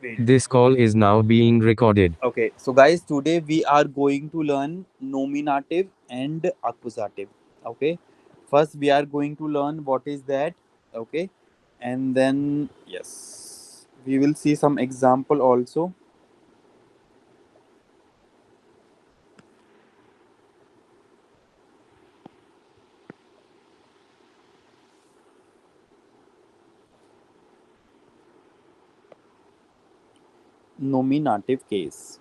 Wait. This call is now being recorded. Okay, so guys, today we are going to learn nominative and accusative. Okay, first we are going to learn what is that. Okay, and then yes, we will see some example also. Nominative case.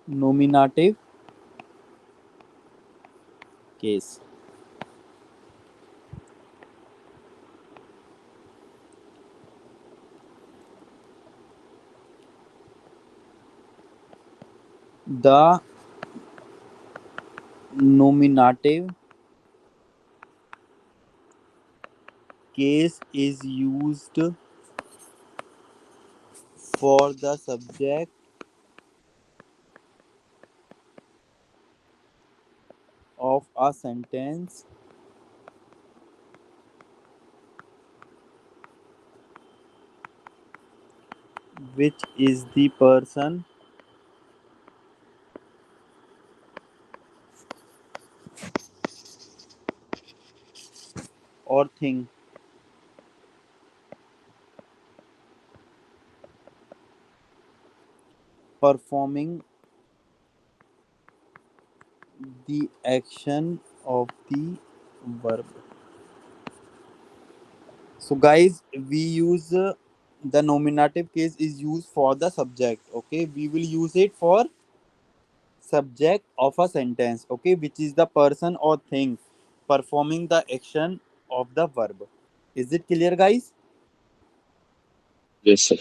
Nominative case. The nominative case is used for the subject of a sentence which is the person or thing performing the action of the verb. So guys, we use the nominative case is used for the subject. Okay, we will use it for subject of a sentence. Okay, which is the person or thing performing the action of the verb. Is it clear, guys? Yes, sir.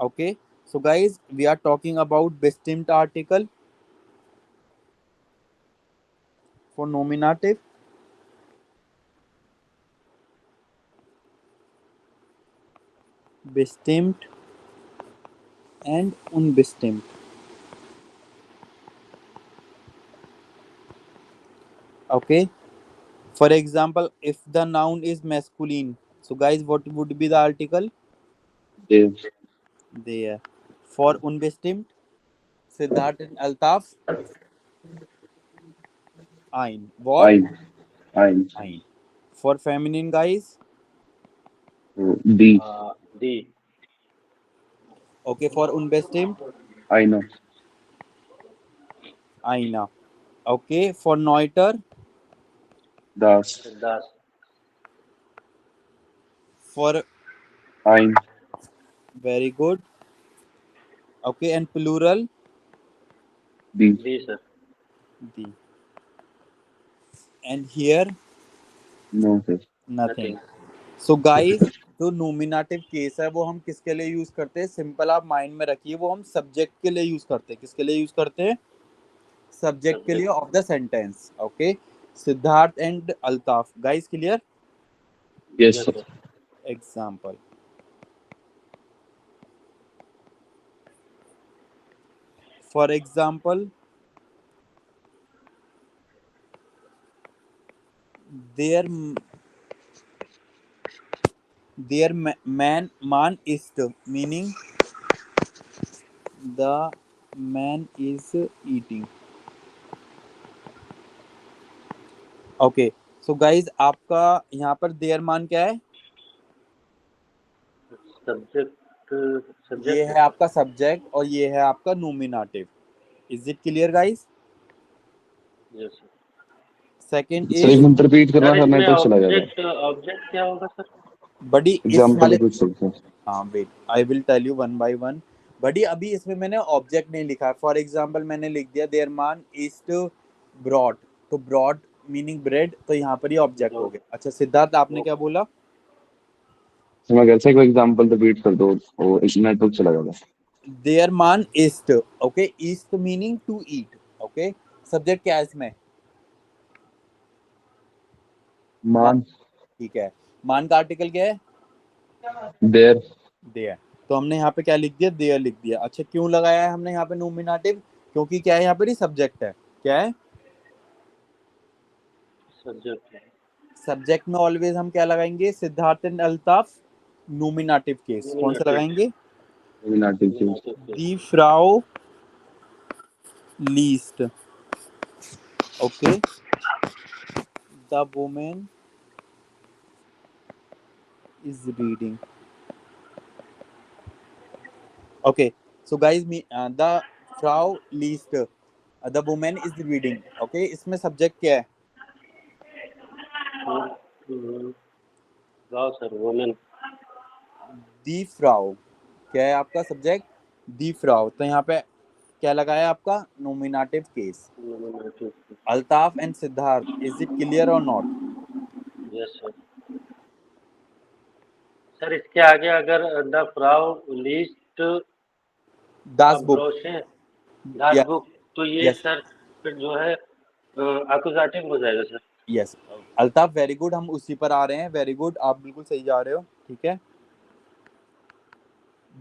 Okay, so guys, we are talking about bestimmt article for nominative. Bestimmt and unbestimmt. Okay, for example, if the noun is masculine, so guys, what would be the article? They, There. For unbestimmt, Siddharth and Altaf, ein. What? I, I, Ein. For feminine, guys, the, D. okay, for unbestimmt, I know, Aina. Okay, for Neuter, das, Siddharth. for ein, very good. Okay, and plural, the, D, sir. the. And here, no, sir. nothing. Nothing. So guys, जो nominative case है वो हम किसके लिए use करते हैं? Simple आप mind में रखिए, वो हम सब्जेक्ट के लिए यूज करते हैं. किसके लिए यूज करते हैं? सब्जेक्ट के लिए Subject. Of the sentence. Okay, Siddharth and Altaf, guys clear? Yes, Yes, sir. sir. Example. For example, there there man is meaning the man is eating. Okay, so guys, आपका यहाँ पर देयर मान क्या है? Subject. ये Subject. है आपका सब्जेक्ट और ये है आपका nominative. Is it clear, guys? Yes, sir. Second sir एक इज मिनट रिपीट करना, सर सर इसमें नेटवर्क चला जाएगा. ऑब्जेक्ट क्या होगा सर? बडी इस एग्जाम्पल वाले. रिपीट सकते. हाँ, wait, I will tell you one by one. Buddy, अभी इसमें मैंने ऑब्जेक्ट नहीं लिखा. फॉर एग्जांपल मैंने लिख दिया देयर मान इज ब्रॉड, तो ब्रॉड मीनिंग ब्रेड, तो यहाँ पर ये ऑब्जेक्ट हो वो गया. अच्छा सिद्धार्थ, आपने वो क्या बोला? सर मैं कैसे कोई एग्जाम्पल रिपीट कर दो, वो नेटवर्क चला जाएगा. There man east. Okay, east meaning to eat. Okay, subject क्या है इसमें? मान. मान, ठीक है, मान का आर्टिकल क्या है? देर, देयर. तो हमने यहाँ पे क्या लिख दिया? देयर लिख दिया. अच्छा, क्यों लगाया है हमने यहाँ पे नोमिनेटिव? क्योंकि क्या है, यहाँ पर ही सब्जेक्ट है. क्या है? सब्जेक्ट है. सब्जेक्ट में ऑलवेज हम क्या लगाएंगे, Siddharth and Altaf, nominative case कौन सा लगाएंगे, nominative case. Nominative case. The Frau least, okay, the women is reading. Okay, so guys, the Frau liest, the woman is reading. Okay, इसमें सब्जेक्ट क्या है, वाह सर, वुमेन। दी फ्राउ, क्या है आपका सब्जेक्ट, दी फ्राउ, तो यहाँ पे क्या लगाया आपका, nominative case. Nominative case. Altaf and Siddharth, is it clear और नॉट, यस सर। सर इसके आगे अगर द फ्राउ लिस्ट दास बुक, ब्रोशे दास यस बुक, तो ये यस सर फिर जो है अकुजाटिव हो जाएगा sir. Yes, Altaf very good, हम उसी पर आ रहे हैं, वेरी गुड, आप बिल्कुल सही जा रहे हो, ठीक है।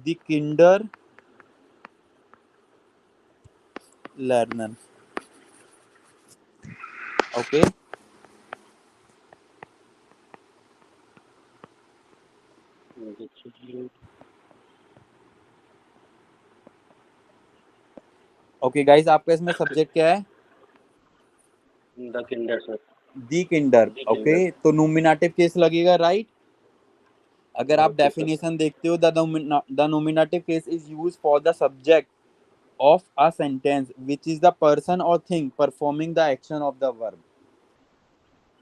द किंडर लर्नर, ओके, ओके गाइस, आपका इसमें सब्जेक्ट क्या है, द किंडर सर। दी किंडर, द ओके, किंडर। तो नोमिनेटिव केस लगेगा, राइट। अगर आप ओके सर। डेफिनेशन देखते हो, the nominative case is use for the subject of a sentence which is the person और thing performing the action of the verb.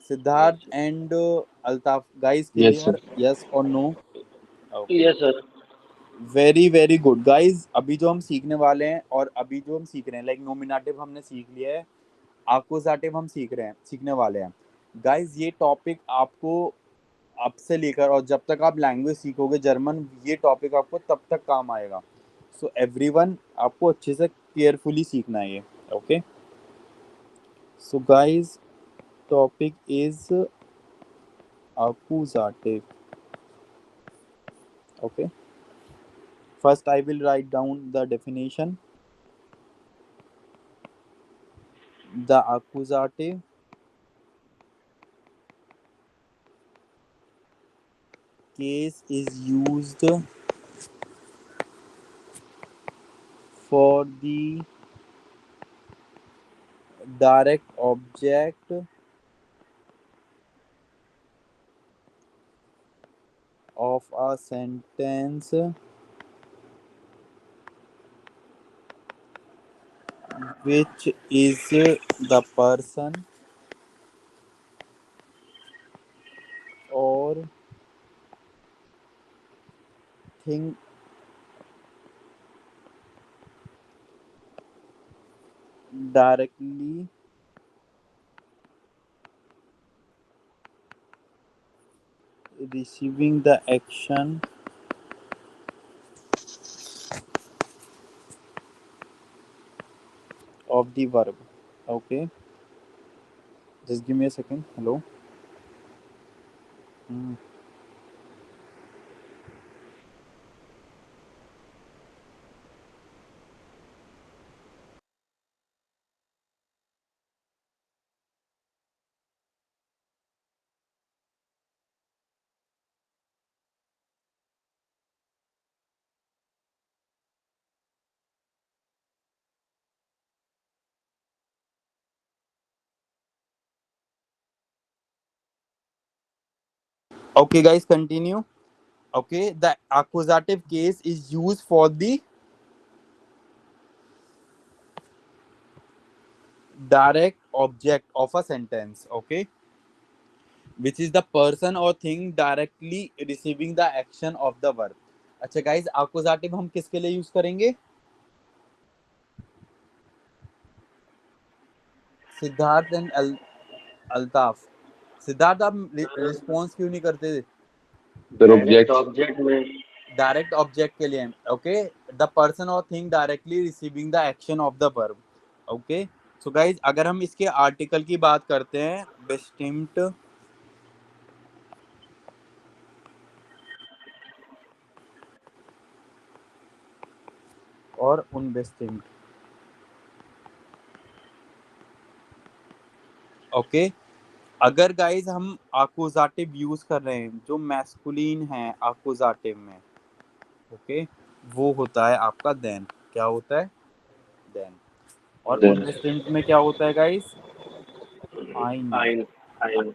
Siddharth yes and Altaf, guys Yes, sir. Clear, yes और no, okay, yes sir. Very very good guys. अभी जो हम सीखने वाले हैं, और अभी जो हम सीख रहे हैं, लाइक नोमिनेटिव हमने सीख लिया है, आकुजाटिव हम सीखने वाले हैं गाइस। ये टॉपिक आपको अब से लेकर और जब तक आप लैंग्वेज सीखोगे जर्मन, ये टॉपिक आपको तब तक काम आएगा। सो एवरीवन, आपको अच्छे से केयरफुली सीखना है ये, okay. So guys, topic is accusative, okay. First I will write down the definition. The accusative case is used for the direct object of a sentence which is the person or thing directly receiving the action of the verb, okay. Just give me a second, hello. Hmm. Okay guys, continue. Okay, the accusative case is used for the direct object of a sentence, okay, which is the person or thing directly receiving the action of the verb. अच्छा guys, accusative हम किसके लिए use करेंगे, Siddharth and Altaf. Siddharth, आप response क्यों नहीं करते, The direct object. Object में। डायरेक्ट ऑब्जेक्ट के लिए, ओके, द पर्सन और thing directly receiving the action of the verb, okay. So guys, अगर हम इसके आर्टिकल की बात करते हैं, बेस्टिम्ट और उनबेस्टिम्ट, ओके, अगर गाइज हम आकुजाटिव यूज कर रहे हैं जो मैस्कुलिन है आकुजाटिव में, ओके, वो होता है आपका देन। क्या होता है? देन। और then उनसेंट में क्या होता है गाइज? आइन। आइन आइन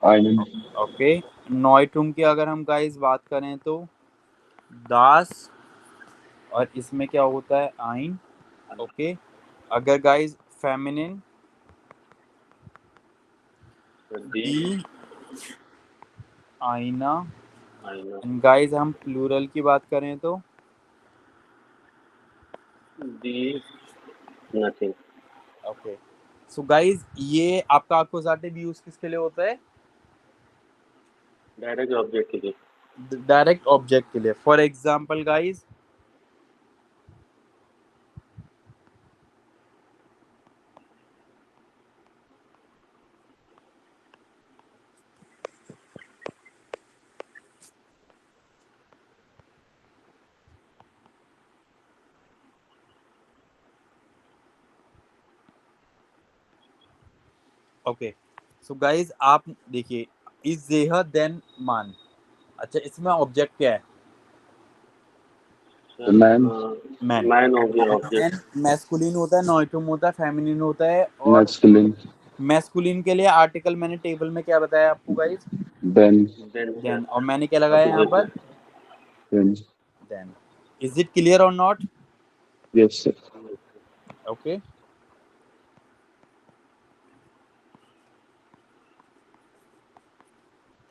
einen, ओके। नॉइटुम की अगर हम गाइज बात करें तो दास, और इसमें क्या होता है? आइन। ओके। अगर गाइज फेमिनिन, दी दी, आईना। आइना एंड गाइज हम प्लूरल की बात करें तो दी नथिंग। ओके। सो गाइज ये आपका अक्यूजेटिव यूज किसके लिए होता है? डायरेक्ट ऑब्जेक्ट के लिए। डायरेक्ट ऑब्जेक्ट के लिए। For example guys, okay, so guys आप देखिए, इज जेह देन मान। अच्छा, इसमें ऑब्जेक्ट क्या है? the sir man, man. Man हो गया मैन ऑब्जेक्ट। मैस्कुलिन होता है, नॉइटुम होता है, फेमिनिन होता है। और masculine, मैस्कुलिन के लिए आर्टिकल मैंने टेबल में क्या बताया आपको गाइज? then, देन सर देन। और मैंने क्या लगाया यहाँ पर? अपोजिट। then, देन। इज इट क्लियर और not? yes, sir. Okay.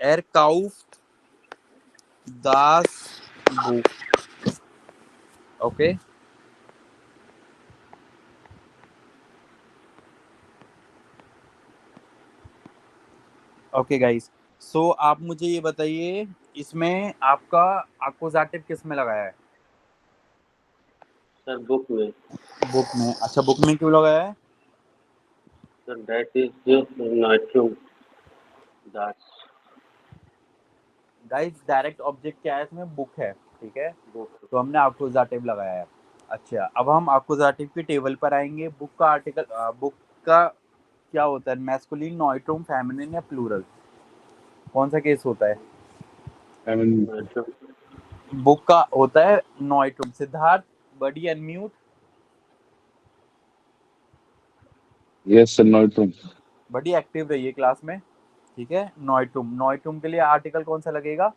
er kauft das Buch. Okay. Okay guys, so आप मुझे ये बताइए, इसमें आपका अक्यूजेटिव किस में लगाया है? सर बुक में। बुक में। अच्छा, बुक में क्यों लगाया है? सर दैट इज नाइट्रोम दास गाइस डायरेक्ट ऑब्जेक्ट क्या है इसमें? बुक है, ठीक है, बुक। तो हमने अक्यूजेटिव लगाया है। अच्छा, अब हम अक्यूजेटिव की टेबल पर आएंगे। बुक का आर्टिकल, बुक का क्या होता है? मैस्कुलिन, नॉइट्रोम, फेमिनिन या प्लूरल? कौन सा केस होता है? I mean, नाइट्रोम। बुक का होता है नॉइट्रोम। सिद्धार्थ, बडी अनम्यूट। yes, sir, neutrum, बड़ी एक्टिव रही है क्लास में, ठीक है। नॉइटुम, नॉइटुम के लिए आर्टिकल कौन सा लगेगा?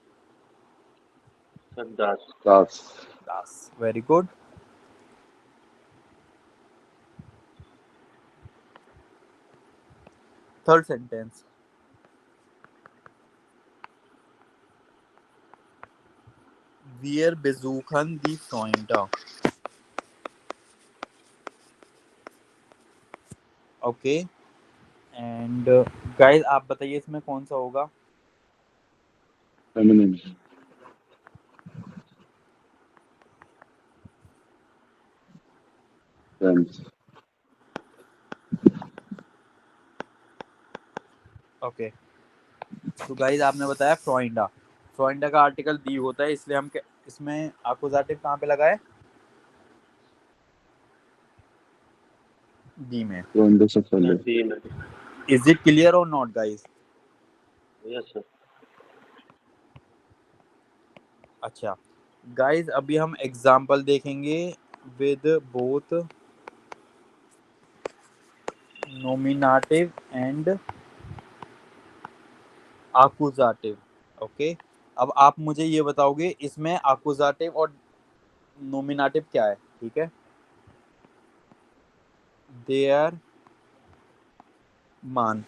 Sir Das. das, Das. Very good. Third sentence, wir besuchen die Freunde। Okay. And guys आप बताइए इसमें कौन सा होगा? feminine, then, ओके, तो गाइस आपने बताया फ्रॉइंडा। फ्रॉइंडा का आर्टिकल दी होता है, इसलिए हम इसमें अक्यूजेटिव कहाँ पे लगाए? डी में। Freunde से सर पहले, दी में। इज इट क्लियर और नॉट गाइस? Yes sir. अच्छा गाइस, अभी हम एग्जांपल देखेंगे विद बोथ नोमिनेटिव एंड आकुजाटिव। ओके। अब आप मुझे ये बताओगे इसमें आकुजाटिव और नोमिनेटिव क्या है, ठीक है? देयर मान,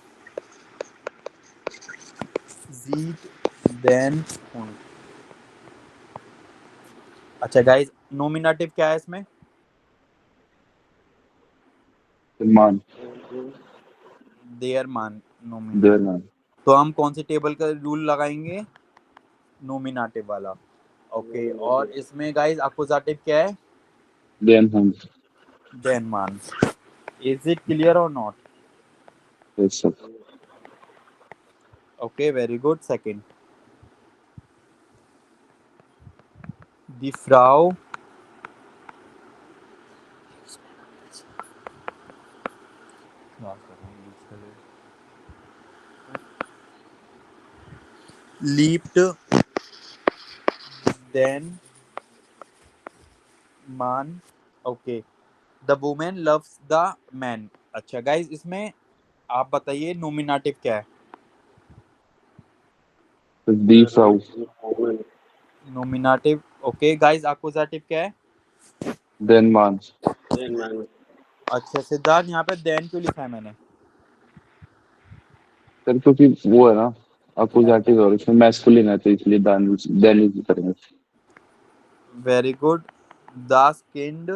जीत, देन, उन। अच्छा गाइस, नोमिनेटिव क्या है इसमें? the man, देयर मान their नोमिनेटिव। man, तो हम कौन सी टेबल का रूल लगाएंगे? नोमिनेटिव वाला। ओके। और इसमें गाइस आकुजाटिव क्या है? then him, देन मान। इज इट क्लियर और not? yes, sir. Okay, very good. Second, the Frau leaped then man. Okay, the woman loves the man. अच्छा गाइस, इसमें आप बताइए नोमिनेटिव क्या है? दी फ्राउ नोमिनेटिव. ओके गाइस, एक्यूजेटिव क्या है? देन मान। देन मैन। अच्छा सिद्धार्थ, यहाँ पे देन क्यों लिखा है मैंने? सर क्योंकि वो है ना अपोजिटिव और इसमें मैस्कुलिन है तो इसलिए देन यूज करेंगे। Very good. द स्किन्ड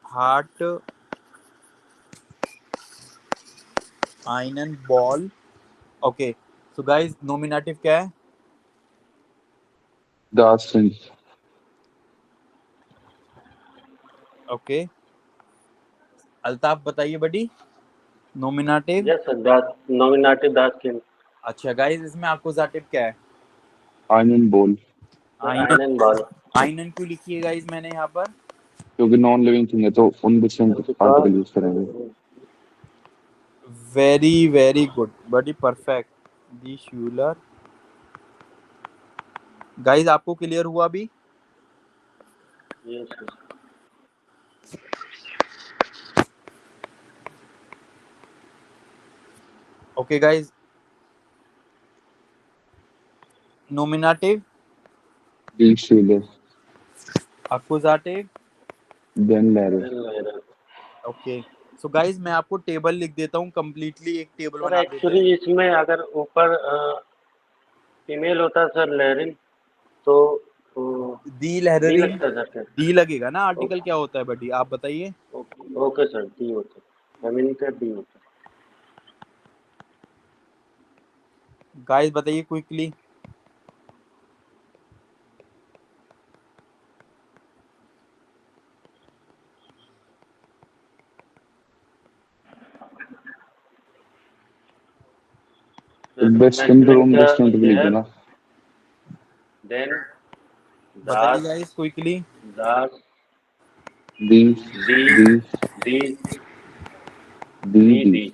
हार्ट आयरन बॉल. ओके, सो गाइस नोमिनेटिव क्या है? दास्टिन ओके, अल्ताफ बताइए बडी. नोमिनेटिव. यस सर, दैट नॉमिनेटेड दैट कैन। अच्छा गाइस, इसमें एक्यूजेटिव क्या है? आयरन बोल आयरन. Iron ball. आयरन क्यों लिखी है गाइस मैंने यहाँ पर? क्योंकि नॉन लिविंग थिंग है तो उन डिफरेंट आर्टिकल यूज करेंगे। Very very good, buddy perfect. दी शूलर. गाइस आपको क्लियर हुआ अभी? Yes sir. Okay guys, nominative, दी शूलर एक्यूजेटिव. देन लैरो। देन लायरा। ओके, सो गाइस मैं आपको टेबल लिख देता हूँ, कंप्लीटली एक टेबल सर बना देते हैं. एक्चुअली इसमें अगर ऊपर फीमेल होता सर लहरिन, तो दी डी लहरीन. लगता सर क्या? डी लगेगा ना. आर्टिकल ओके क्या होता है बडी, आप बताइए. ओके ओके सर, डी होता है, फेमिनिन का डी होता है। गाइस बताइए क्विकली. वेस्टर्न तो रूम मैस्कुलिन का वेस्टर्न तो लिख देयर, देना। देन बताइए दास, गाइस क्विकली. दास, दी दी, दी दी, दी दी, दी दी।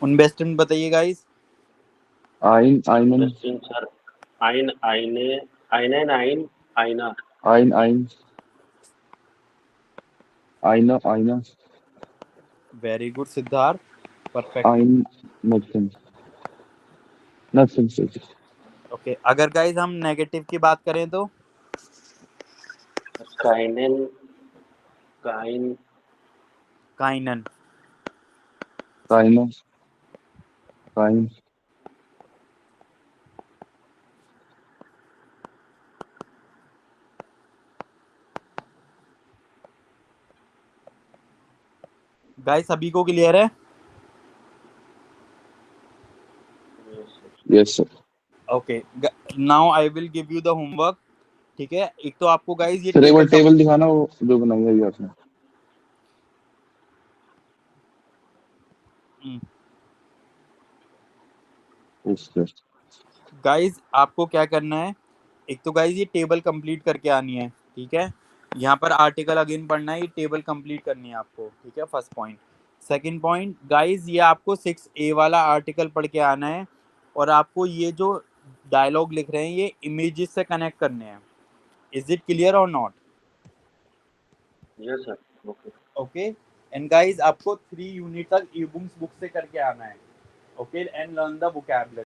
उन वेस्टर्न बताइए गाइस. आइन आइनन वेस्टर्न सर, आइन, आइने, आइनन, आइन, आइना। आइन आइन आइना आइना वेरी गुड सिद्धार्थ, परफेक्ट. आइन नथिंग नथिंग। ओके, अगर गाइस हम नेगेटिव की बात करें तो? काइनन, काइन, काइनन. काइना काइन गाइस सभी को क्लियर है? Yes sir. Okay, now I will give you the homework. ठीक है, एक तो आपको गाइस ये सर एक बार टेबल टेबल दिखाना वो जो बनाई है आपने। Yes sir. गाइस आपको क्या करना है, एक तो गाइस ये टेबल कंप्लीट करके आनी है. ठीक है, यहाँ पर आर्टिकल अगेन पढ़ना है, ये टेबल कंप्लीट करनी है आपको. ठीक है, first point. Second point guys, ये आपको 6A वाला आर्टिकल पढ़ के आना है, और आपको ये जो डायलॉग लिख रहे हैं ये इमेजेस से कनेक्ट करने हैं. इज इट क्लियर और not? Yes sir, okay. Okay, and guys आपको 3 यूनिट तक ई बुक से करके आना है. Okay, and learn the vocabulary.